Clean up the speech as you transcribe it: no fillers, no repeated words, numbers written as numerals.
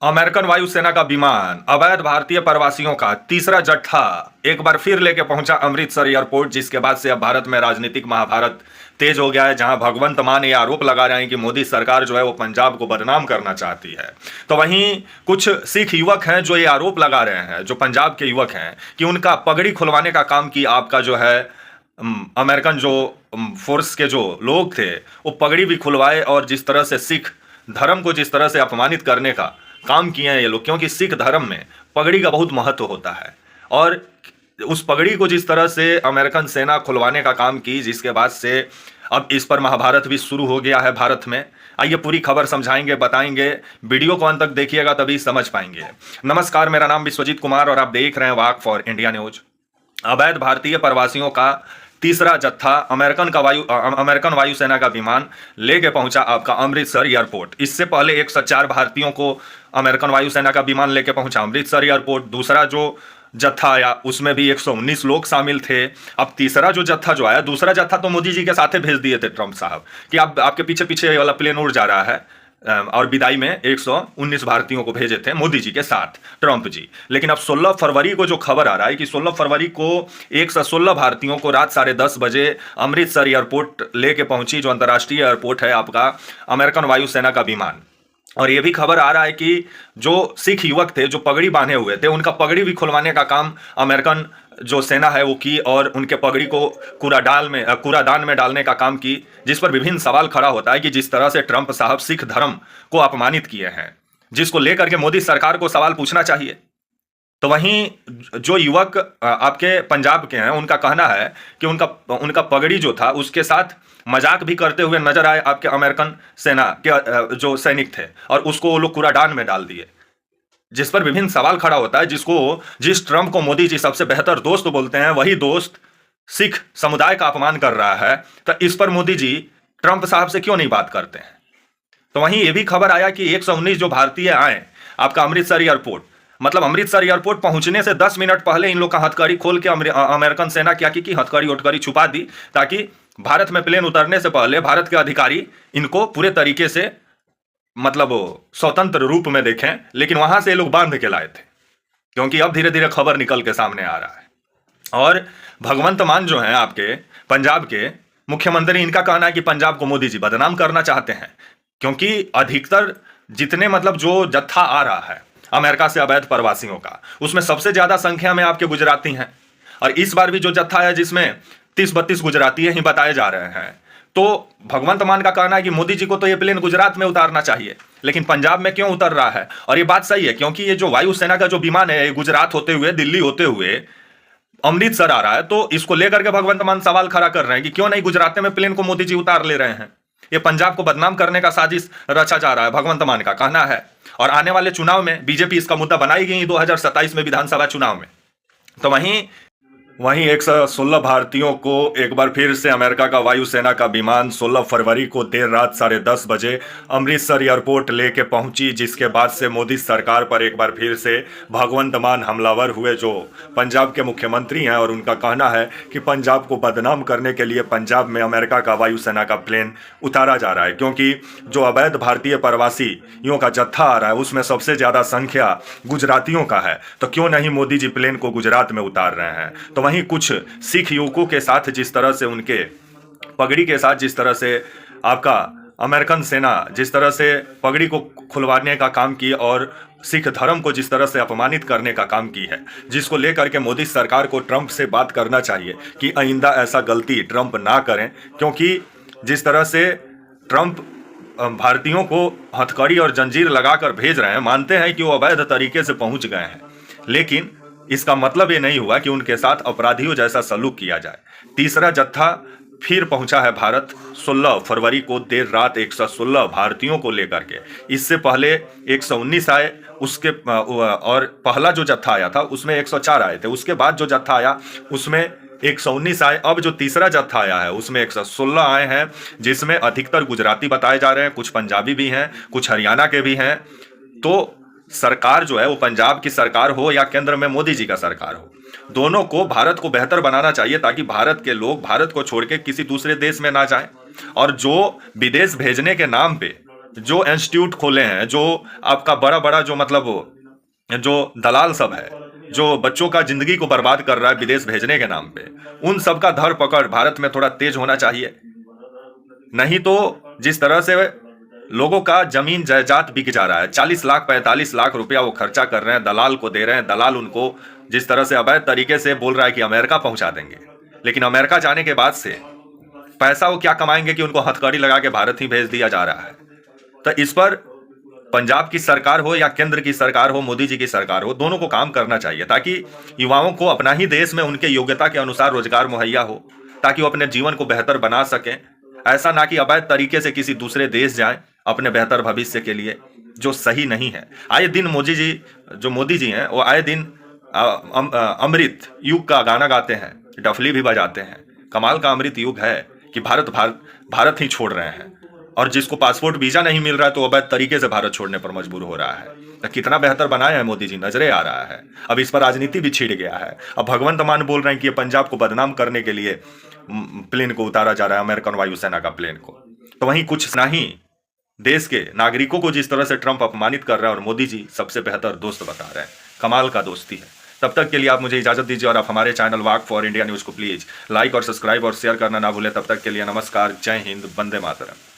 American वायुसेना का विमान अवैध भारतीय प्रवासियों का तीसरा जत्था एक बार फिर लेके पहुंचा अमृतसर एयरपोर्ट, जिसके बाद से अब भारत में राजनीतिक महाभारत तेज हो गया है। जहां भगवंत मान ये आरोप लगा रहे हैं कि मोदी सरकार जो है वो पंजाब को बदनाम करना चाहती है, तो वहीं कुछ सिख युवक हैं जो ये आरोप लगा रहे हैं, जो पंजाब के युवक हैं, कि उनका पगड़ी खुलवाने का काम की आपका जो है अमेरिकन जो फोर्स के जो लोग थे वो पगड़ी भी खुलवाए, और जिस तरह से सिख धर्म को जिस तरह से अपमानित करने का काम किए हैं ये लोग, क्योंकि सिख धर्म में पगड़ी का बहुत महत्व होता है। और उस पगड़ी को जिस तरह से अमेरिकन सेना खुलवाने का काम की, जिसके बाद से अब इस पर महाभारत भी शुरू हो गया है भारत में। आइए पूरी खबर समझाएंगे, बताएंगे, वीडियो को अंत तक देखिएगा तभी समझ पाएंगे। नमस्कार, मेरा नाम विश्वजीत कुमार और आप देख रहे हैं वाक फॉर इंडिया न्यूज। अवैध भारतीय प्रवासियों का तीसरा जत्था अमेरिकन वायुसेना का विमान लेके पहुंचा आपका अमृतसर एयरपोर्ट। इससे पहले 104 भारतीयों को अमेरिकन वायुसेना का विमान लेके पहुंचा अमृतसर एयरपोर्ट। दूसरा जो जत्था आया उसमें भी 119 लोग शामिल थे। अब तीसरा जो जत्था जो आया, दूसरा जत्था तो मोदी जी के साथ भेज दिए थे ट्रंप साहब कि आपके पीछे पीछे वाला प्लेन उड़ जा रहा है, और विदाई में 119 भारतीयों को भेजे थे मोदी जी के साथ ट्रंप जी। लेकिन अब 16 फरवरी को जो खबर आ रहा है कि 16 फरवरी को 116 भारतीयों को रात 10:30 बजे अमृतसर एयरपोर्ट लेके पहुंची, जो अंतर्राष्ट्रीय एयरपोर्ट है आपका, अमेरिकन वायुसेना का विमान। और ये भी खबर आ रहा है कि जो सिख युवक थे जो पगड़ी बांधे हुए थे, उनका पगड़ी भी खुलवाने का काम अमेरिकन जो सेना है वो की, और उनके पगड़ी को कूड़ादान में डालने का काम की, जिस पर विभिन्न सवाल खड़ा होता है कि जिस तरह से ट्रंप साहब सिख धर्म को अपमानित किए हैं, जिसको लेकर के मोदी सरकार को सवाल पूछना चाहिए। तो वहीं जो युवक आपके पंजाब के हैं, उनका कहना है कि उनका पगड़ी जो था उसके साथ मजाक भी करते हुए नजर आए आपके अमेरिकन सेना के जो सैनिक थे, और उसको वो लोग कूड़ादान में डाल दिए, जिस पर विभिन्न सवाल खड़ा होता है। जिस ट्रंप को मोदी जी सबसे बेहतर दोस्त बोलते हैं, वही दोस्त सिख समुदाय का अपमान कर रहा है। तो इस पर मोदी जी ट्रंप साहब से क्यों नहीं बात करते हैं। तो वहीं ये भी खबर आया कि 119 जो भारतीय आए आपका अमृतसर एयरपोर्ट, मतलब अमृतसर एयरपोर्ट पहुंचने से 10 मिनट पहले इन लोग का हथकड़ी खोल के अमेरिकन सेना क्या की हथकड़ी उठकड़ी छुपा दी, ताकि भारत में प्लेन उतरने से पहले भारत के अधिकारी इनको पूरे तरीके से मतलब स्वतंत्र रूप में देखें। लेकिन वहां से ये लोग बांध के लाए थे, क्योंकि अब धीरे धीरे खबर निकल के सामने आ रहा है। और भगवंत मान जो हैं आपके पंजाब के मुख्यमंत्री, इनका कहना है कि पंजाब को मोदी जी बदनाम करना चाहते हैं, क्योंकि अधिकतर जितने मतलब जो जत्था आ रहा है अमेरिका से अवैध प्रवासियों का, उसमें सबसे ज्यादा संख्या में आपके गुजराती हैं। और इस बार भी जो जत्था है जिसमें 30-32 गुजराती ही बताए जा रहे हैं। तो भगवंत मान का कहना है कि मोदी जी को तो ये प्लेन गुजरात में उतारना चाहिए, लेकिन पंजाब में क्यों उतर रहा है। और ये बात सही है, क्योंकि ये जो वायुसेना का जो विमान है, गुजरात होते हुए दिल्ली होते हुए अमृतसर आ रहा है। तो इसको लेकर के भगवंत मान सवाल खड़ा कर रहे हैं कि क्यों नहीं गुजरात में प्लेन को मोदी जी उतार ले रहे हैं। ये पंजाब को बदनाम करने का साजिश रचा जा रहा है, भगवंत मान का कहना है। और आने वाले चुनाव में बीजेपी इसका मुद्दा बनाई गई 2027 में विधानसभा चुनाव में। तो वहीं 116 भारतीयों को एक बार फिर से अमेरिका का वायुसेना का विमान 16 फरवरी को देर रात 10:30 बजे अमृतसर एयरपोर्ट लेके पहुंची, जिसके बाद से मोदी सरकार पर एक बार फिर से भगवंत मान हमलावर हुए, जो पंजाब के मुख्यमंत्री हैं। और उनका कहना है कि पंजाब को बदनाम करने के लिए पंजाब में अमेरिका का वायुसेना का प्लेन उतारा जा रहा है, क्योंकि जो अवैध भारतीय प्रवासियों का जत्था आ रहा है उसमें सबसे ज़्यादा संख्या गुजरातियों का है। तो क्यों नहीं मोदी जी प्लेन को गुजरात में उतार रहे हैं। तो वहीं कुछ सिख युवकों के साथ जिस तरह से उनके पगड़ी के साथ जिस तरह से आपका अमेरिकन सेना जिस तरह से पगड़ी को खुलवाने का काम की, और सिख धर्म को जिस तरह से अपमानित करने का काम की है, जिसको लेकर के मोदी सरकार को ट्रंप से बात करना चाहिए कि आइंदा ऐसा गलती ट्रंप ना करें। क्योंकि जिस तरह से ट्रंप भारतीयों को हथकड़ी और जंजीर लगाकर भेज रहे हैं, मानते हैं कि वो अवैध तरीके से पहुंच गए हैं, लेकिन इसका मतलब ये नहीं हुआ कि उनके साथ अपराधियों जैसा सलूक किया जाए। तीसरा जत्था फिर पहुंचा है भारत 16 फरवरी को देर रात 116 भारतीयों को लेकर के। इससे पहले 119 आए, उसके और पहला जो जत्था आया था उसमें 104 आए थे। उसके बाद जो जत्था आया उसमें 119 आए। अब जो तीसरा जत्था आया है उसमें 116 आए हैं, जिसमें अधिकतर गुजराती बताए जा रहे हैं, कुछ पंजाबी भी हैं, कुछ हरियाणा के भी हैं। तो सरकार जो है वो पंजाब की सरकार हो या केंद्र में मोदी जी का सरकार हो, दोनों को भारत को बेहतर बनाना चाहिए, ताकि भारत के लोग भारत को छोड़ के किसी दूसरे देश में ना जाएं। और जो विदेश भेजने के नाम पे जो इंस्टीट्यूट खोले हैं, जो आपका बड़ा बड़ा जो मतलब जो दलाल सब है, जो बच्चों का जिंदगी को बर्बाद कर रहा है विदेश भेजने के नाम पे, उन सब का धर पकड़ भारत में थोड़ा तेज होना चाहिए। नहीं तो जिस तरह से लोगों का जमीन जायदाद बिक जा रहा है, 40 लाख 45 लाख रुपया वो खर्चा कर रहे हैं, दलाल को दे रहे हैं, दलाल उनको जिस तरह से अवैध तरीके से बोल रहा है कि अमेरिका पहुंचा देंगे, लेकिन अमेरिका जाने के बाद से पैसा वो क्या कमाएंगे कि उनको हथकड़ी लगा के भारत ही भेज दिया जा रहा है। तो इस पर पंजाब की सरकार हो या केंद्र की सरकार हो, मोदी जी की सरकार हो, दोनों को काम करना चाहिए ताकि युवाओं को अपना ही देश में उनके योग्यता के अनुसार रोजगार मुहैया हो, ताकि वो अपने जीवन को बेहतर बना सकें। ऐसा ना कि अवैध तरीके से किसी दूसरे देश जाएं अपने बेहतर भविष्य के लिए, जो सही नहीं है। आए दिन मोदी जी हैं, वो आए दिन अमृत युग का गाना गाते हैं, डफली भी बजाते हैं। कमाल का अमृत युग है कि भारत ही छोड़ रहे हैं, और जिसको पासपोर्ट वीजा नहीं मिल रहा है तो अवैध तरीके से भारत छोड़ने पर मजबूर हो रहा है। तो कितना बेहतर बनाए हैं मोदी जी, नजरे आ रहा है। अब इस पर राजनीति भी छिड़ गया है। अब भगवंत मान बोल रहे हैं कि ये पंजाब को बदनाम करने के लिए प्लेन को उतारा जा रहा है, अमेरिकन वायुसेना का प्लेन को। तो वहीं कुछ नहीं, देश के नागरिकों को जिस तरह से ट्रंप अपमानित कर रहा है और मोदी जी सबसे बेहतर दोस्त बता रहे हैं, कमाल का दोस्ती है। तब तक के लिए आप मुझे इजाजत दीजिए, और आप हमारे channel walk for India news को प्लीज लाइक और सब्सक्राइब और शेयर करना ना भूलें। तब तक के लिए नमस्कार, जय हिंद, वंदे मातरम।